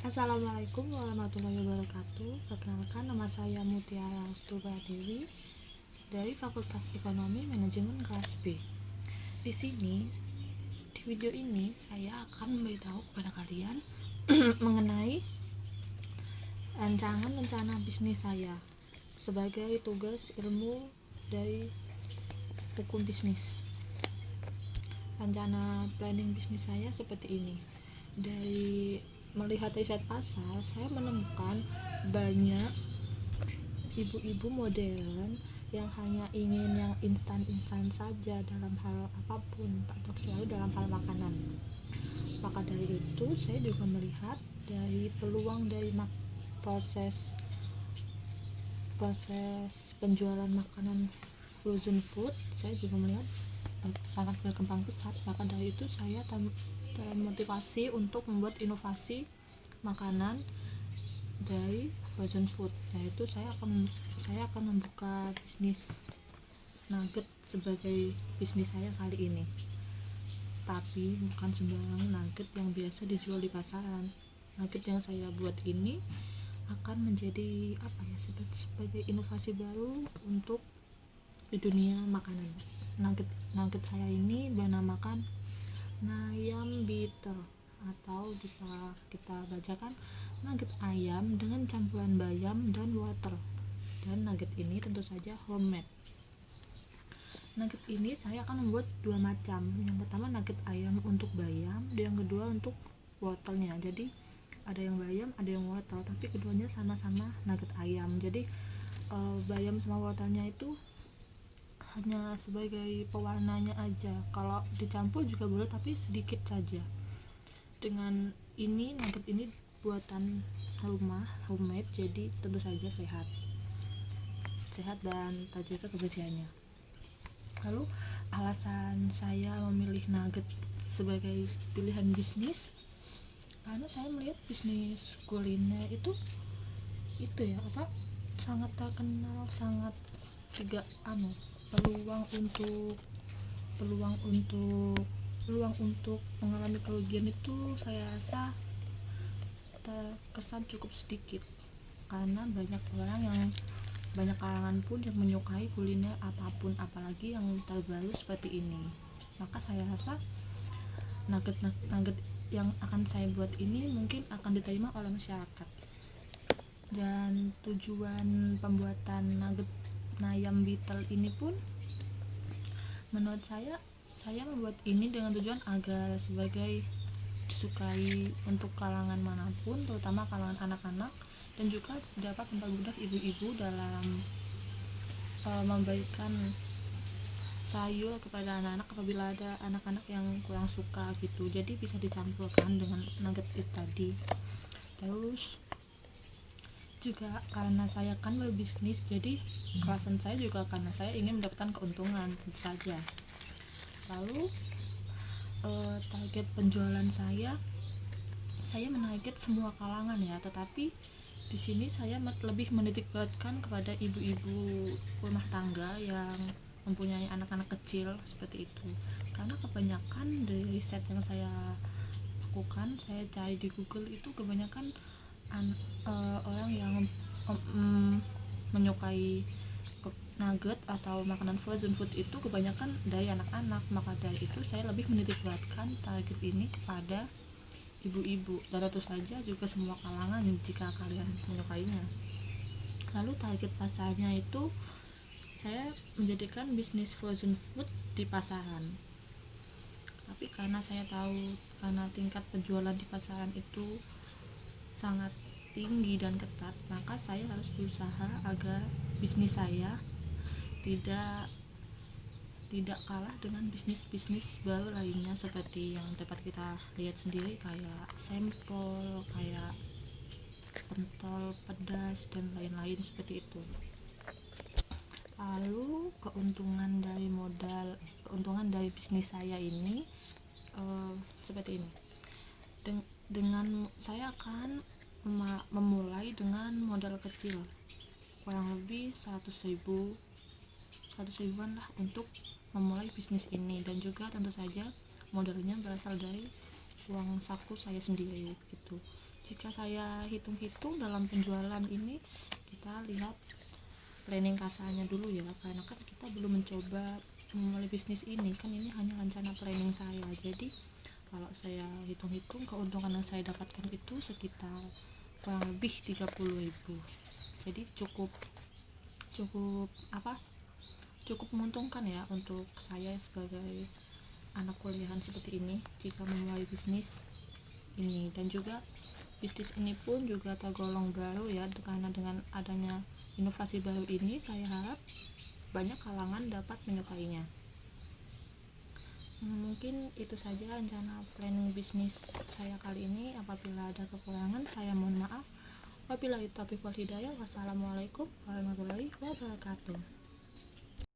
Assalamualaikum warahmatullahi wabarakatuh. Perkenalkan, nama saya Mutiara Stuba Dewi dari Fakultas Ekonomi Manajemen kelas B. Di sini, di video ini saya akan memberitahu kepada kalian mengenai rancangan rencana bisnis saya sebagai tugas ilmu dari hukum bisnis. Rencana planning bisnis saya seperti ini. Dari melihat riset pasar, saya menemukan banyak ibu-ibu modern yang hanya ingin yang instan-instan saja dalam hal apapun, tak terkecuali dalam hal makanan. Maka dari itu, saya juga melihat dari peluang dari proses penjualan makanan frozen food. Saya juga melihat sangat berkembang pesat. Maka dari itu saya termotivasi untuk membuat inovasi makanan dari frozen food, yaitu saya akan membuka bisnis nugget sebagai bisnis saya kali ini. Tapi bukan sembarang nugget yang biasa dijual di pasaran. Nugget yang saya buat ini akan menjadi sebagai inovasi baru untuk di dunia makanan. Nugget saya ini bernamakan Ayam Beetle, atau bisa kita bacakan nugget ayam dengan campuran bayam dan water. Dan nugget ini tentu saja homemade. Nugget ini saya akan membuat dua macam. Yang pertama nugget ayam untuk bayam, dan yang kedua untuk wortelnya. Jadi ada yang bayam, ada yang wortel, tapi keduanya sama-sama nugget ayam. Jadi bayam sama wortelnya itu hanya sebagai pewarnanya aja. Kalau dicampur juga boleh, tapi sedikit saja. Dengan ini, nugget ini buatan rumah, homemade, jadi tentu saja sehat dan terjaga kebersihannya. Lalu alasan saya memilih nugget sebagai pilihan bisnis, karena saya melihat bisnis kuliner itu sangat terkenal, sangat juga peluang untuk mengalami kerugian itu saya rasa terkesan cukup sedikit, karena banyak kalangan pun yang menyukai kuliner apapun, apalagi yang terbaru seperti ini. Maka saya rasa nugget yang akan saya buat ini mungkin akan diterima oleh masyarakat. Dan tujuan pembuatan nugget Ayam Beetle ini pun menurut saya membuat ini dengan tujuan agar sebagai disukai untuk kalangan manapun, terutama kalangan anak-anak, dan juga dapat mempermudah ibu-ibu dalam memberikan sayur kepada anak-anak apabila ada anak-anak yang kurang suka gitu. Jadi bisa dicampurkan dengan nugget itu tadi. Terus juga karena saya kan berbisnis, jadi alasan saya juga karena saya ingin mendapatkan keuntungan tentu saja. Lalu target penjualan saya menarget semua kalangan ya, tetapi di sini saya lebih menitik beratkan kepada ibu-ibu rumah tangga yang mempunyai anak-anak kecil seperti itu. Karena kebanyakan dari riset yang saya lakukan, saya cari di Google itu kebanyakan orang yang menyukai nugget atau makanan frozen food itu kebanyakan dari anak-anak. Maka dari itu saya lebih menitik beratkan target ini kepada ibu-ibu, dan tentu saja juga semua kalangan jika kalian menyukainya. Lalu target pasarnya itu saya menjadikan bisnis frozen food di pasaran. Tapi karena saya tahu karena tingkat penjualan di pasaran itu sangat tinggi dan ketat, maka saya harus berusaha agar bisnis saya tidak kalah dengan bisnis-bisnis baru lainnya, seperti yang dapat kita lihat sendiri kayak sampel, kayak pentol, pedas, dan lain-lain seperti itu. Lalu keuntungan dari bisnis saya ini seperti ini. Dengan saya akan memulai dengan modal kecil, kurang lebih 100 ribuan lah untuk memulai bisnis ini, dan juga tentu saja modalnya berasal dari uang saku saya sendiri gitu. Jika saya hitung-hitung dalam penjualan ini, kita lihat planning kasarnya dulu ya, karena kan kita belum mencoba memulai bisnis ini, kan ini hanya rencana planning saya. Jadi kalau saya hitung-hitung, keuntungan yang saya dapatkan itu sekitar kurang lebih 30.000. Jadi cukup cukup menguntungkan ya untuk saya sebagai anak kuliahan seperti ini jika memulai bisnis ini. Dan juga bisnis ini pun juga tergolong baru ya, karena dengan adanya inovasi baru ini saya harap banyak kalangan dapat menyukainya. Mungkin itu saja rencana planning bisnis saya kali ini. Apabila ada kekurangan saya mohon maaf. Wabillahi taufiq wal hidayah. Wassalamualaikum warahmatullahi wabarakatuh.